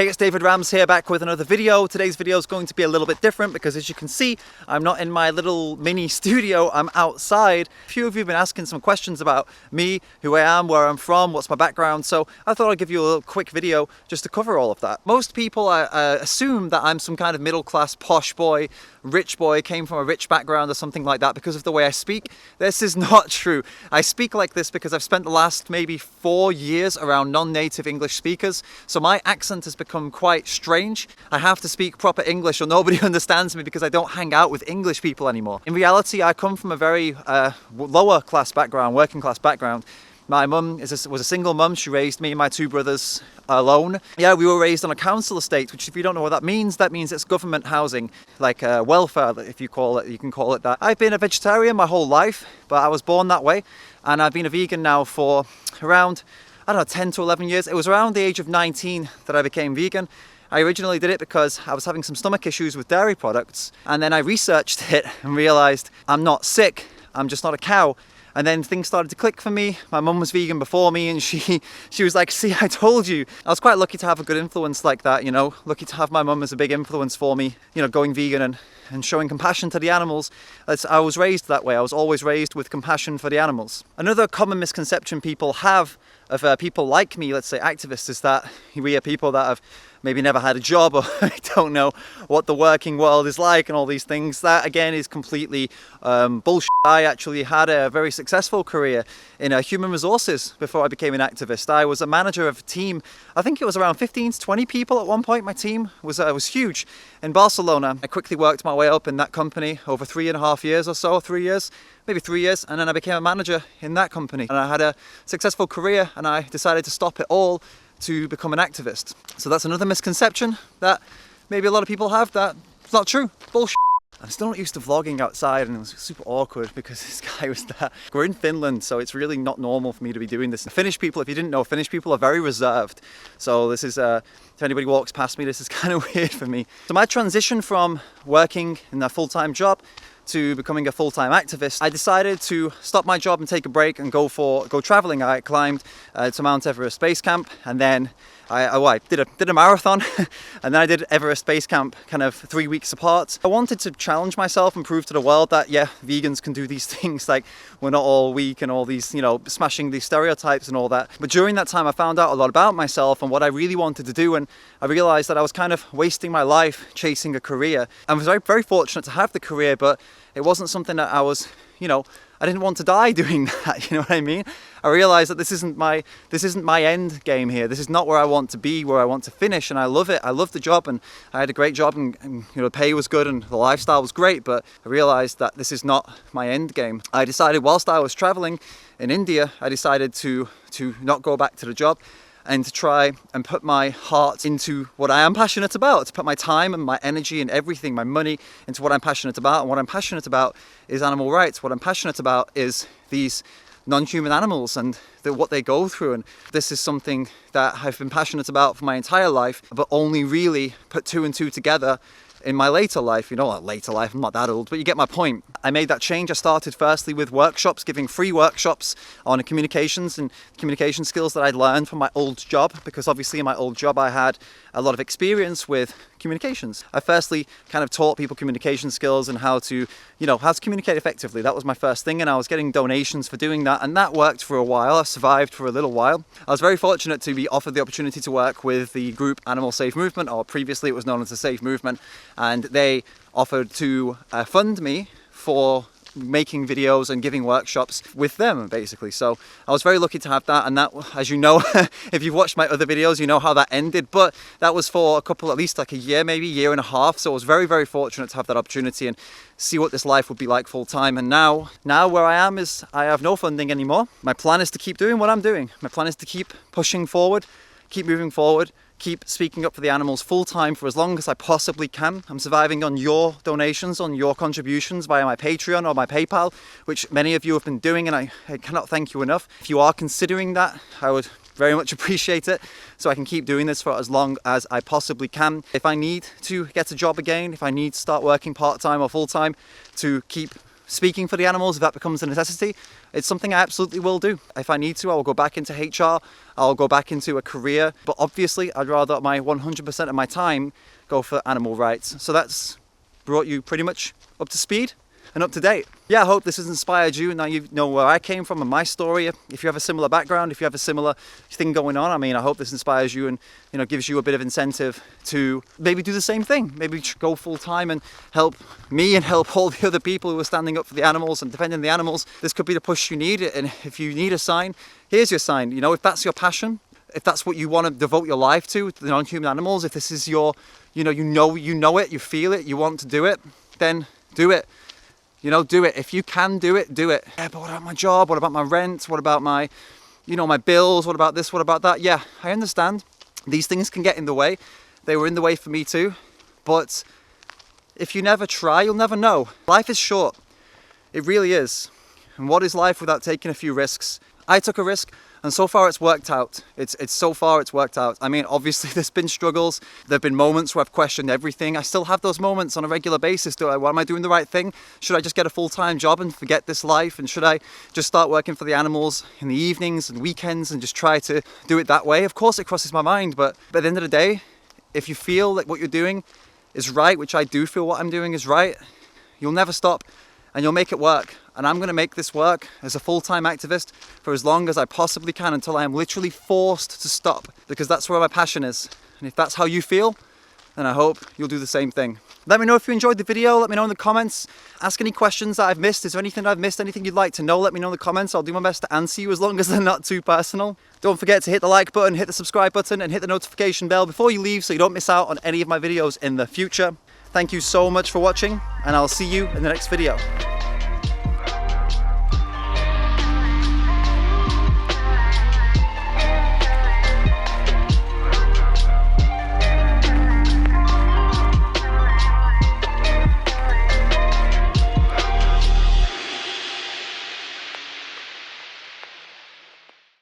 Hey, it's David Rams here, back with another video. Today's video is going to be a little bit different because, as you can see, I'm not in my little mini studio, I'm outside. A few of you have been asking some questions about me, who I am, where I'm from, what's my background, so I thought I'd give you a little quick video just to cover all of that. Most people assume that I'm some kind of middle-class posh boy, rich boy, came from a rich background or something like that because of the way I speak. This is not true. I speak like this because I've spent the last maybe 4 years around non-native English speakers, so my accent has become quite strange. I have to speak proper English or nobody understands me because I don't hang out with English people anymore. In reality, I come from a very lower class background, working class background. My mum was a single mum. She raised me and my two brothers alone. Yeah, we were raised on a council estate, which, if you don't know what that means it's government housing, like welfare, if you call it, you can call it that. I've been a vegetarian my whole life, but I was born that way, and I've been a vegan now for around, I don't know, 10 to 11 years. It was around the age of 19 that I became vegan. I originally did it because I was having some stomach issues with dairy products, and then I researched it and realized I'm not sick, I'm just not a cow. And then things started to click for me. My mum was vegan before me, and she was like, see, I told you. I was quite lucky to have a good influence like that, you know, lucky to have my mum as a big influence for me, you know, going vegan and showing compassion to the animals. I was raised that way. I was always raised with compassion for the animals. Another common misconception people have of people like me, let's say activists, is that we are people that have maybe never had a job or don't know what the working world is like and all these things. That again is completely bullshit. I actually had a very successful career in human resources before I became an activist. I was a manager of a team. I think it was around 15 to 20 people at one point. My team was huge in Barcelona. I quickly worked my way up in that company over 3.5 years or so, 3 years, maybe 3 years, and then I became a manager in that company. And I had a successful career, and I decided to stop it all to become an activist. So that's another misconception that maybe a lot of people have. That it's not true. Bullshit. I'm still not used to vlogging outside, and it was super awkward because this guy was there. We're in Finland, so it's really not normal for me to be doing this. Finnish people, if you didn't know, Finnish people are very reserved. So this is, if anybody walks past me, this is kind of weird for me. So my transition from working in a full-time job to becoming a full-time activist, I decided to stop my job and take a break and go traveling. I climbed to Mount Everest Base Camp, and then I did a marathon and then I did Everest Base Camp kind of 3 weeks apart. I wanted to challenge myself and prove to the world that, yeah, vegans can do these things, like we're not all weak and all these, you know, smashing these stereotypes and all that. But during that time I found out a lot about myself and what I really wanted to do, and I realized that I was kind of wasting my life chasing a career. I was very, very fortunate to have the career, but it wasn't something that I was, you know, I didn't want to die doing that, you know what I mean? I realized that this isn't my end game here. This is not where I want to be, where I want to finish, and I love it. I love the job, and I had a great job, and you know, the pay was good and the lifestyle was great, but I realized that this is not my end game. I decided whilst I was traveling in India, I decided to not go back to the job and to try and put my heart into what I am passionate about, to put my time and my energy and everything, my money, into what I'm passionate about. And what I'm passionate about is animal rights. What I'm passionate about is these non-human animals and what they go through. And this is something that I've been passionate about for my entire life, but only really put 2 and 2 together in my later life. You know, not later life, I'm not that old, but you get my point. I made that change. I started firstly with workshops, giving free workshops on communications and communication skills that I'd learned from my old job, because obviously in my old job I had a lot of experience with communications. I firstly kind of taught people communication skills and how to communicate effectively. That was my first thing, and I was getting donations for doing that, and that worked for a while. I survived for a little while. I was very fortunate to be offered the opportunity to work with the group Animal Safe Movement, or previously it was known as the Safe Movement, and they offered to fund me for making videos and giving workshops with them, basically. So I was very lucky to have that, and that, as you know, if you've watched my other videos, you know how that ended. But that was for a couple, at least like a year, maybe year and a half. So I was very, very fortunate to have that opportunity and see what this life would be like full time. And now where I am is I have no funding anymore. My plan is to keep doing what I'm doing. My plan is to keep pushing forward, keep moving forward, keep speaking up for the animals full time for as long as I possibly can. I'm surviving on your donations, on your contributions via my Patreon or my PayPal, which many of you have been doing, and I cannot thank you enough. If you are considering that, I would very much appreciate it, so I can keep doing this for as long as I possibly can. If I need to get a job again, if I need to start working part-time or full-time to keep speaking for the animals, if that becomes a necessity, it's something I absolutely will do. If I need to, I will go back into HR, I'll go back into a career, but obviously I'd rather my 100% of my time go for animal rights. So that's brought you pretty much up to speed and up to date. Yeah, I hope this has inspired you. Now you know where I came from and my story. If you have a similar background, if you have a similar thing going on, I mean, I hope this inspires you and, you know, gives you a bit of incentive to maybe do the same thing. Maybe go full time and help me and help all the other people who are standing up for the animals and defending the animals. This could be the push you need. And if you need a sign, here's your sign. You know, if that's your passion, if that's what you want to devote your life to, the non-human animals, if this is your, you know it, you feel it, you want to do it, then do it. You know, do it. If you can do it, do it. Yeah, but what about my job? What about my rent? What about my, you know, my bills? What about this? What about that? Yeah, I understand. These things can get in the way. They were in the way for me too. But if you never try, you'll never know. Life is short. It really is. And what is life without taking a few risks? I took a risk. And so far it's worked out. So far it's worked out. I mean, obviously there's been struggles. There've been moments where I've questioned everything. I still have those moments on a regular basis. Am I doing the right thing? Should I just get a full-time job and forget this life? And should I just start working for the animals in the evenings and weekends and just try to do it that way? Of course it crosses my mind, but at the end of the day, if you feel like what you're doing is right, which I do feel what I'm doing is right, you'll never stop and you'll make it work. And I'm going to make this work as a full-time activist for as long as I possibly can until I am literally forced to stop, because that's where my passion is. And if that's how you feel, then I hope you'll do the same thing. Let me know if you enjoyed the video. Let me know in the comments. Ask any questions that I've missed. Is there anything I've missed? Anything you'd like to know? Let me know in the comments. I'll do my best to answer you as long as they're not too personal. Don't forget to hit the like button, hit the subscribe button, and hit the notification bell before you leave so you don't miss out on any of my videos in the future. Thank you so much for watching, and I'll see you in the next video.